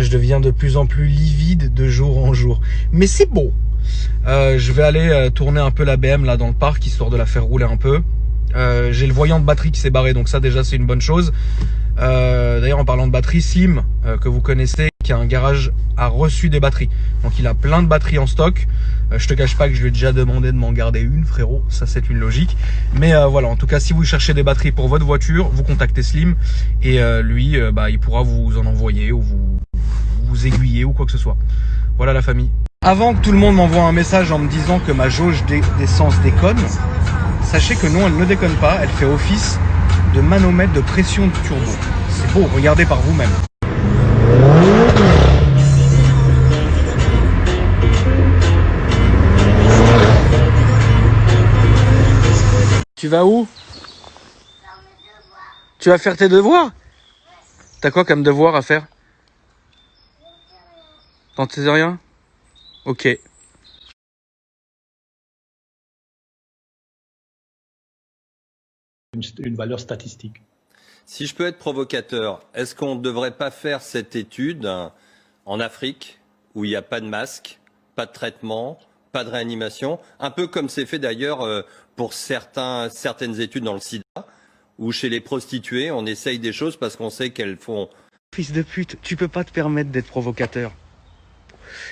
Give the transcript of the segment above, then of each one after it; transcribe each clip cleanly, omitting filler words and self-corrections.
je deviens de plus en plus livide de jour en jour. Mais c'est beau. Je vais aller tourner un peu la BM là dans le parc, histoire de la faire rouler un peu. J'ai le voyant de batterie qui s'est barré, donc ça déjà c'est une bonne chose. D'ailleurs en parlant de batterie, Slim, que vous connaissez, qui a un garage, a reçu des batteries. Donc il a plein de batteries en stock. Je te cache pas que je lui ai déjà demandé de m'en garder une, frérot, ça c'est une logique. Mais voilà, en tout cas si vous cherchez des batteries pour votre voiture, vous contactez Slim et lui il pourra vous en envoyer ou vous aiguiller ou quoi que ce soit. Voilà la famille. Avant que tout le monde m'envoie un message en me disant que ma jauge d'essence déconne, sachez que non, elle ne déconne pas, elle fait office de manomètre de pression de turbo. C'est beau, regardez par vous-même. Tu vas où? Tu vas faire tes devoirs? T'as quoi comme devoir à faire? T'en sais rien? Ok. Une valeur statistique. Si je peux être provocateur, est-ce qu'on ne devrait pas faire cette étude en Afrique, où il n'y a pas de masque, pas de traitement, pas de réanimation, un peu comme c'est fait d'ailleurs pour certaines études dans le sida, où chez les prostituées, on essaye des choses parce qu'on sait qu'elles font... Fils de pute, tu peux pas te permettre d'être provocateur.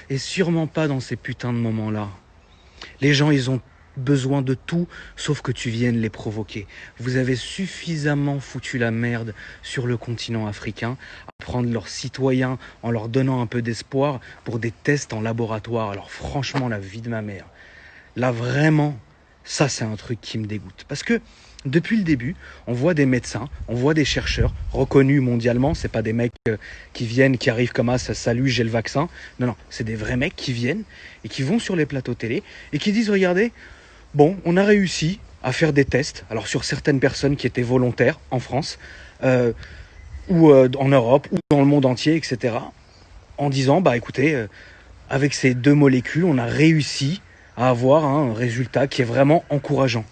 Et sûrement pas dans ces putains de moments-là. Les gens, ils ont besoin de tout, sauf que tu viennes les provoquer. Vous avez suffisamment foutu la merde sur le continent africain à prendre leurs citoyens en leur donnant un peu d'espoir pour des tests en laboratoire. Alors franchement, la vie de ma mère. Là, vraiment, ça, c'est un truc qui me dégoûte. Parce que depuis le début, on voit des médecins, on voit des chercheurs reconnus mondialement. C'est pas des mecs qui viennent, qui arrivent comme ça, salut, j'ai le vaccin. Non, non, c'est des vrais mecs qui viennent et qui vont sur les plateaux télé et qui disent, regardez, bon, on a réussi à faire des tests, alors sur certaines personnes qui étaient volontaires en France, ou en Europe, ou dans le monde entier, etc., en disant, bah écoutez, avec ces deux molécules, on a réussi à avoir un résultat qui est vraiment encourageant.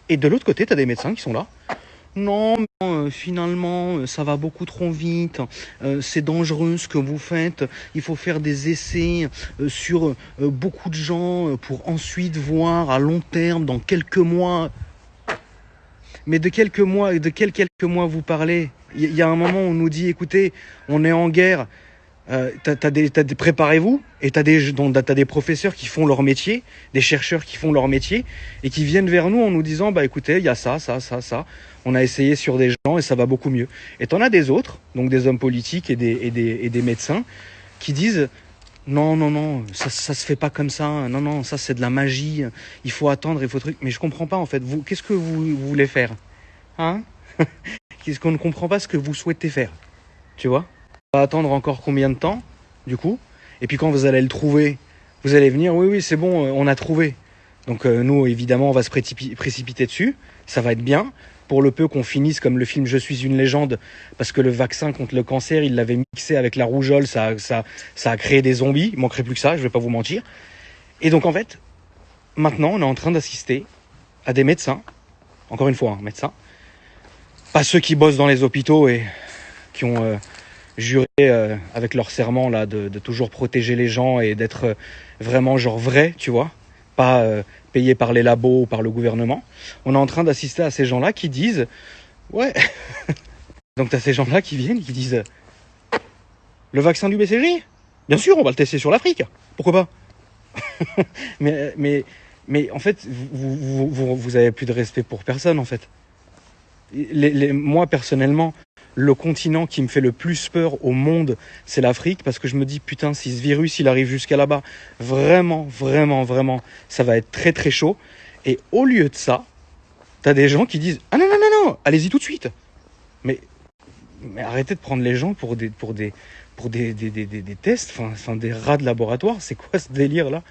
Et de l'autre côté, tu as des médecins qui sont là. Non, finalement, ça va beaucoup trop vite. C'est dangereux ce que vous faites. Il faut faire des essais sur beaucoup de gens pour ensuite voir à long terme, dans quelques mois. Mais de quelques mois, de quels quelques mois vous parlez? Il y a un moment où on nous dit, écoutez, on est en guerre. Préparez-vous, et t'as des professeurs qui font leur métier, des chercheurs qui font leur métier et qui viennent vers nous en nous disant, bah écoutez, il y a ça, on a essayé sur des gens et ça va beaucoup mieux. Et t'en as des autres, donc des hommes politiques et des médecins qui disent, non, ça se fait pas comme ça, non, ça c'est de la magie, il faut attendre, il faut truc. Mais je comprends pas en fait, qu'est-ce que vous voulez faire, hein? Qu'est-ce qu'on ne comprend pas ce que vous souhaitez faire, tu vois? On va attendre encore combien de temps, du coup? Et puis quand vous allez le trouver, vous allez venir, oui, c'est bon, on a trouvé. Donc nous, évidemment, on va se précipiter dessus. Ça va être bien. Pour le peu qu'on finisse comme le film Je suis une légende, parce que le vaccin contre le cancer, il l'avait mixé avec la rougeole, ça a créé des zombies. Il manquerait plus que ça, je vais pas vous mentir. Et donc en fait, maintenant, on est en train d'assister à des médecins, encore une fois, médecins, pas ceux qui bossent dans les hôpitaux et qui ont... juré avec leur serment là de toujours protéger les gens et d'être vraiment genre vrai, tu vois, pas payé par les labos ou par le gouvernement. On est en train d'assister à ces gens-là qui disent ouais. Donc t'as ces gens-là qui viennent et qui disent le vaccin du BCG, bien sûr, on va le tester sur l'Afrique. Pourquoi pas? mais en fait, vous avez plus de respect pour personne en fait. Moi personnellement, le continent qui me fait le plus peur au monde, c'est l'Afrique, parce que je me dis, putain, si ce virus, il arrive jusqu'à là-bas, vraiment, ça va être très, très chaud. Et au lieu de ça, t'as des gens qui disent, ah non, allez-y tout de suite. Mais arrêtez de prendre les gens pour des tests, enfin, des rats de laboratoire. C'est quoi ce délire-là?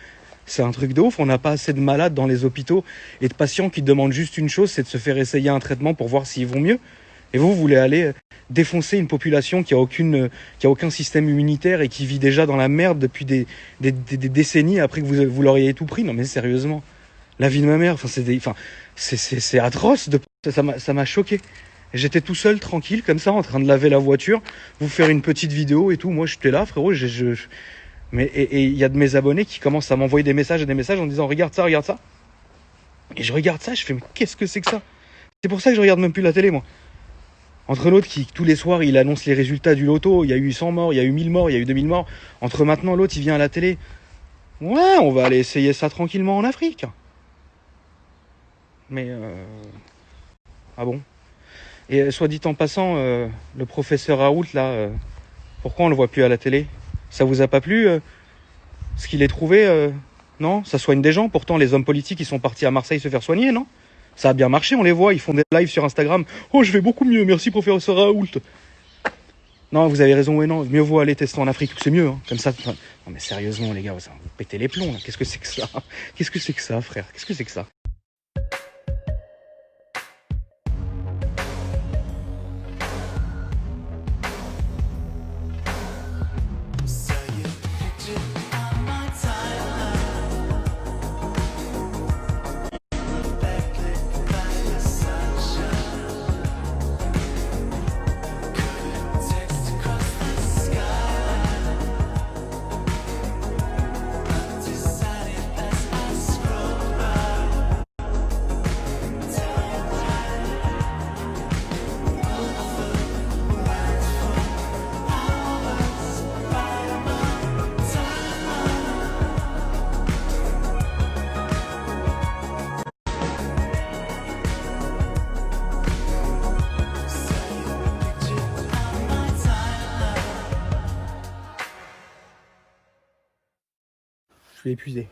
C'est un truc de ouf. On n'a pas assez de malades dans les hôpitaux et de patients qui demandent juste une chose, c'est de se faire essayer un traitement pour voir s'ils vont mieux. Et vous voulez aller défoncer une population qui a aucun système immunitaire et qui vit déjà dans la merde depuis des décennies après que vous leur ayez tout pris. Non mais sérieusement, la vie de ma mère, c'est atroce. Ça m'a choqué. Et j'étais tout seul, tranquille, comme ça, en train de laver la voiture, vous faire une petite vidéo et tout. Moi, j'étais là, frérot. Mais et il y a de mes abonnés qui commencent à m'envoyer des messages et des messages en disant regarde ça, regarde ça. Et je regarde ça, je fais mais qu'est-ce que c'est que ça? C'est pour ça que je regarde même plus la télé, moi. Entre l'autre qui, tous les soirs, il annonce les résultats du loto, il y a eu 100 morts, il y a eu 1000 morts, il y a eu 2000 morts. Entre maintenant, l'autre, il vient à la télé. Ouais, on va aller essayer ça tranquillement en Afrique. Mais ah bon? Et soit dit en passant, le professeur Raoult, là, pourquoi on le voit plus à la télé? Ça vous a pas plu ce qu'il ait trouvé non? Ça soigne des gens. Pourtant, les hommes politiques, ils sont partis à Marseille se faire soigner, non? Ça a bien marché, on les voit, ils font des lives sur Instagram. Oh, je vais beaucoup mieux, merci professeur Raoult. Non, vous avez raison, ouais, non, mieux vaut aller tester en Afrique, c'est mieux, hein, comme ça. Enfin, non mais sérieusement, les gars, vous pétez les plombs, là. Qu'est-ce que c'est que ça? Qu'est-ce que c'est que ça, frère? Qu'est-ce que c'est que ça? Je suis épuisé.